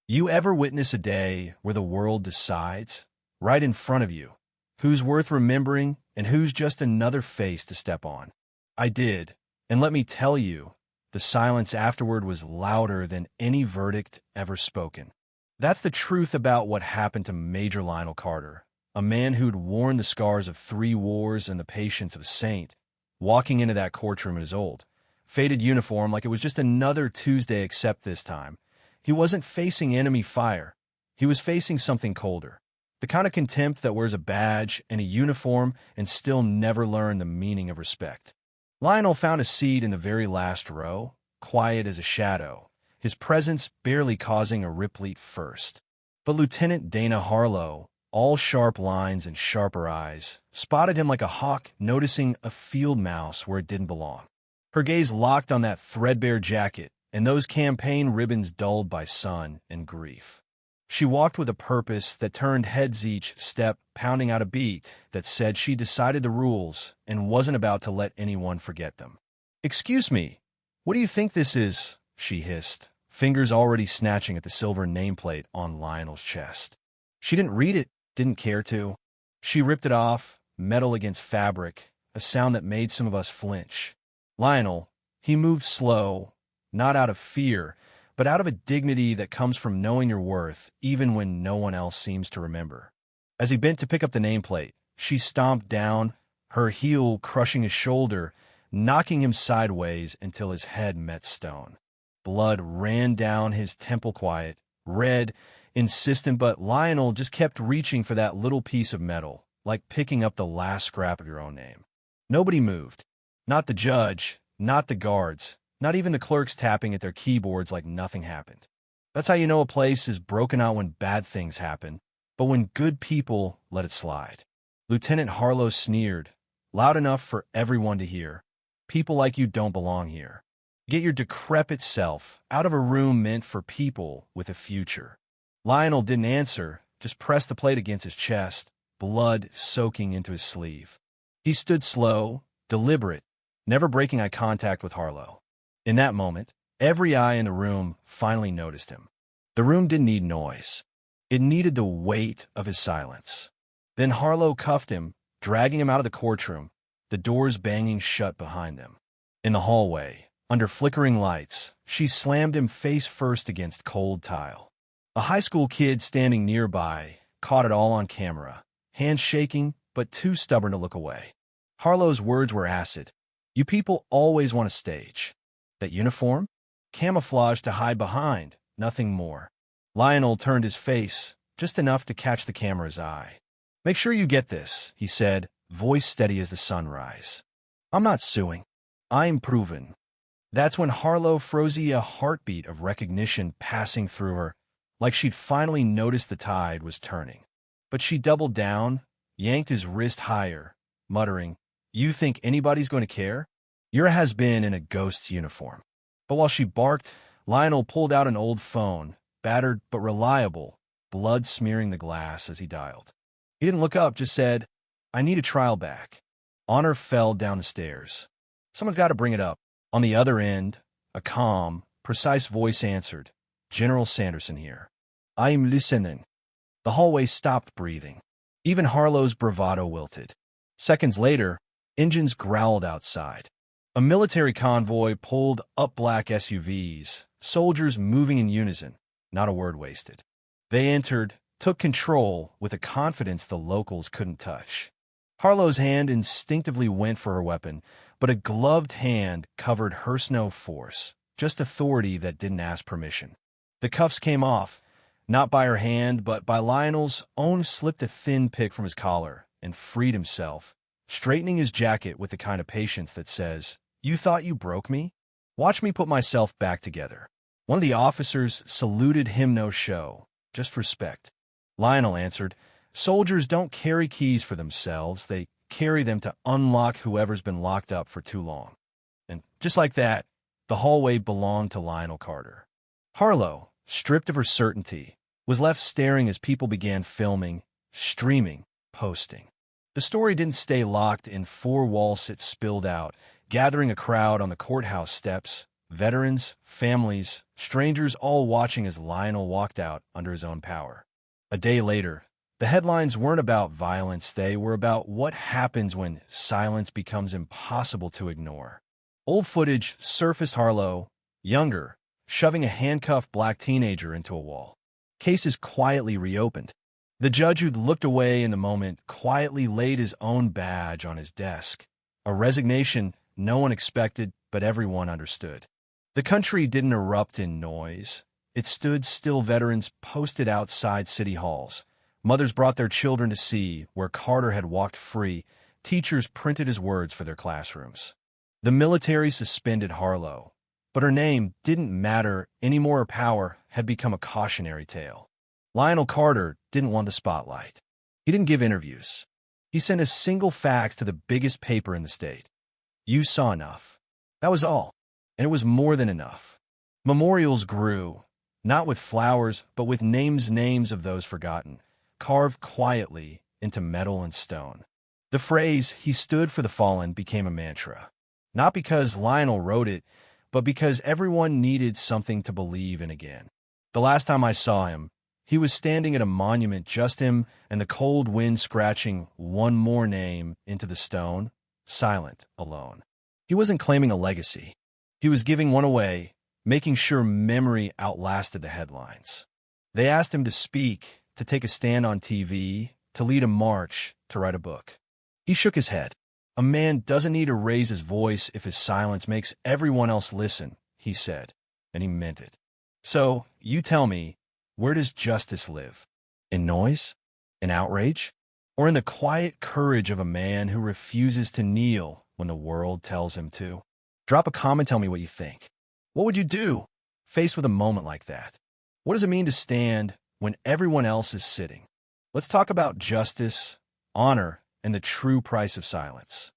You ever witness a day where the world decides, right in front of you, who's worth remembering and who's just another face to step on? I did, and let me tell you, the silence afterward was louder than any verdict ever spoken. That's the truth about what happened to Major Lionel Carter, a man who'd worn the scars of 3 wars and the patience of a saint, walking into that courtroom in his old, faded uniform like it was just another Tuesday except this time. He wasn't facing enemy fire. He was facing something colder. The kind of contempt that wears a badge and a uniform and still never learn the meaning of respect. Lionel found a seat in the very last row, quiet as a shadow, his presence barely causing a replete first. But Lieutenant Dana Harlow, all sharp lines and sharper eyes, spotted him like a hawk noticing a field mouse where it didn't belong. Her gaze locked on that threadbare jacket and those campaign ribbons dulled by sun and grief. She walked with a purpose that turned heads each step, pounding out a beat that said she decided the rules and wasn't about to let anyone forget them. "Excuse me, what do you think this is?" she hissed, fingers already snatching at the silver nameplate on Lionel's chest. She didn't read it, didn't care to. She ripped it off, metal against fabric, a sound that made some of us flinch. Lionel, he moved slow, not out of fear, but out of a dignity that comes from knowing your worth, even when no one else seems to remember. As he bent to pick up the nameplate, she stomped down, her heel crushing his shoulder, knocking him sideways until his head met stone. Blood ran down his temple quiet, red, insistent, but Lionel just kept reaching for that little piece of metal, like picking up the last scrap of your own name. Nobody moved. Not the judge, not the guards, not even the clerks tapping at their keyboards like nothing happened. That's how you know a place is broken out when bad things happen, but when good people let it slide. Lieutenant Harlow sneered, loud enough for everyone to hear. "People like you don't belong here. Get your decrepit self out of a room meant for people with a future." Lionel didn't answer, just pressed the plate against his chest, blood soaking into his sleeve. He stood slow, deliberate, never breaking eye contact with Harlow. In that moment, every eye in the room finally noticed him. The room didn't need noise. It needed the weight of his silence. Then Harlow cuffed him, dragging him out of the courtroom, the doors banging shut behind them. In the hallway, under flickering lights, she slammed him face first against cold tile. A high school kid standing nearby caught it all on camera, hands shaking but too stubborn to look away. Harlow's words were acid. "You people always want a stage. That uniform? Camouflage to hide behind, nothing more." Lionel turned his face, just enough to catch the camera's eye. "Make sure you get this," he said, voice steady as the sunrise. "I'm not suing. I'm proven." That's when Harlow froze, a heartbeat of recognition passing through her, like she'd finally noticed the tide was turning. But she doubled down, yanked his wrist higher, muttering, "You think anybody's going to care? You're a has-been in a ghost's uniform." But while she barked, Lionel pulled out an old phone, battered but reliable, blood smearing the glass as he dialed. He didn't look up, just said, "I need a trial back." Honor fell down the stairs. "Someone's got to bring it up." On the other end, a calm, precise voice answered, "General Sanderson here." "I'm listening." The hallway stopped breathing. Even Harlow's bravado wilted. Seconds later, engines growled outside. A military convoy pulled up black SUVs, soldiers moving in unison, not a word wasted. They entered, took control with a confidence the locals couldn't touch. Harlow's hand instinctively went for her weapon, but a gloved hand covered her no force, just authority that didn't ask permission. The cuffs came off, not by her hand, but by Lionel's own. Slipped a thin pick from his collar and freed himself, straightening his jacket with the kind of patience that says, "You thought you broke me? Watch me put myself back together." One of the officers saluted him, no show, just respect. Lionel answered, "Soldiers don't carry keys for themselves. They carry them to unlock whoever's been locked up for too long." And just like that, the hallway belonged to Lionel Carter. Harlow, stripped of her certainty, was left staring as people began filming, streaming, posting. The story didn't stay locked in 4 walls. It spilled out, gathering a crowd on the courthouse steps, Veterans, families, strangers all watching as Lionel walked out under his own power. A day later, the headlines weren't about violence, they were about what happens when silence becomes impossible to ignore. Old footage surfaced Harlow, younger, shoving a handcuffed black teenager into a wall. Cases quietly reopened. The judge who'd looked away in the moment quietly laid his own badge on his desk. A resignation no one expected, but everyone understood. The country didn't erupt in noise. It stood still. Veterans posted outside city halls. Mothers brought their children to see where Carter had walked free. Teachers printed his words for their classrooms. The military suspended Harlow, but her name didn't matter anymore. Her power had become a cautionary tale. Lionel Carter didn't want the spotlight. He didn't give interviews. He sent a single fax to the biggest paper in the state. You saw enough. That was all. And it was more than enough. Memorials grew, not with flowers, but with names of those forgotten, carved quietly into metal and stone. The phrase, "he stood for the fallen," became a mantra. Not because Lionel wrote it, but because everyone needed something to believe in again. The last time I saw him, he was standing at a monument, just him and the cold wind scratching one more name into the stone, silent, alone. He wasn't claiming a legacy. He was giving one away, making sure memory outlasted the headlines. They asked him to speak, to take a stand on TV, to lead a march, to write a book. He shook his head. A man doesn't need to raise his voice if his silence makes everyone else listen, he said, and he meant it. So, you tell me, where does justice live? In noise? In outrage? Or in the quiet courage of a man who refuses to kneel when the world tells him to? Drop a comment, tell me what you think. What would you do faced with a moment like that? What does it mean to stand when everyone else is sitting? Let's talk about justice, honor, and the true price of silence.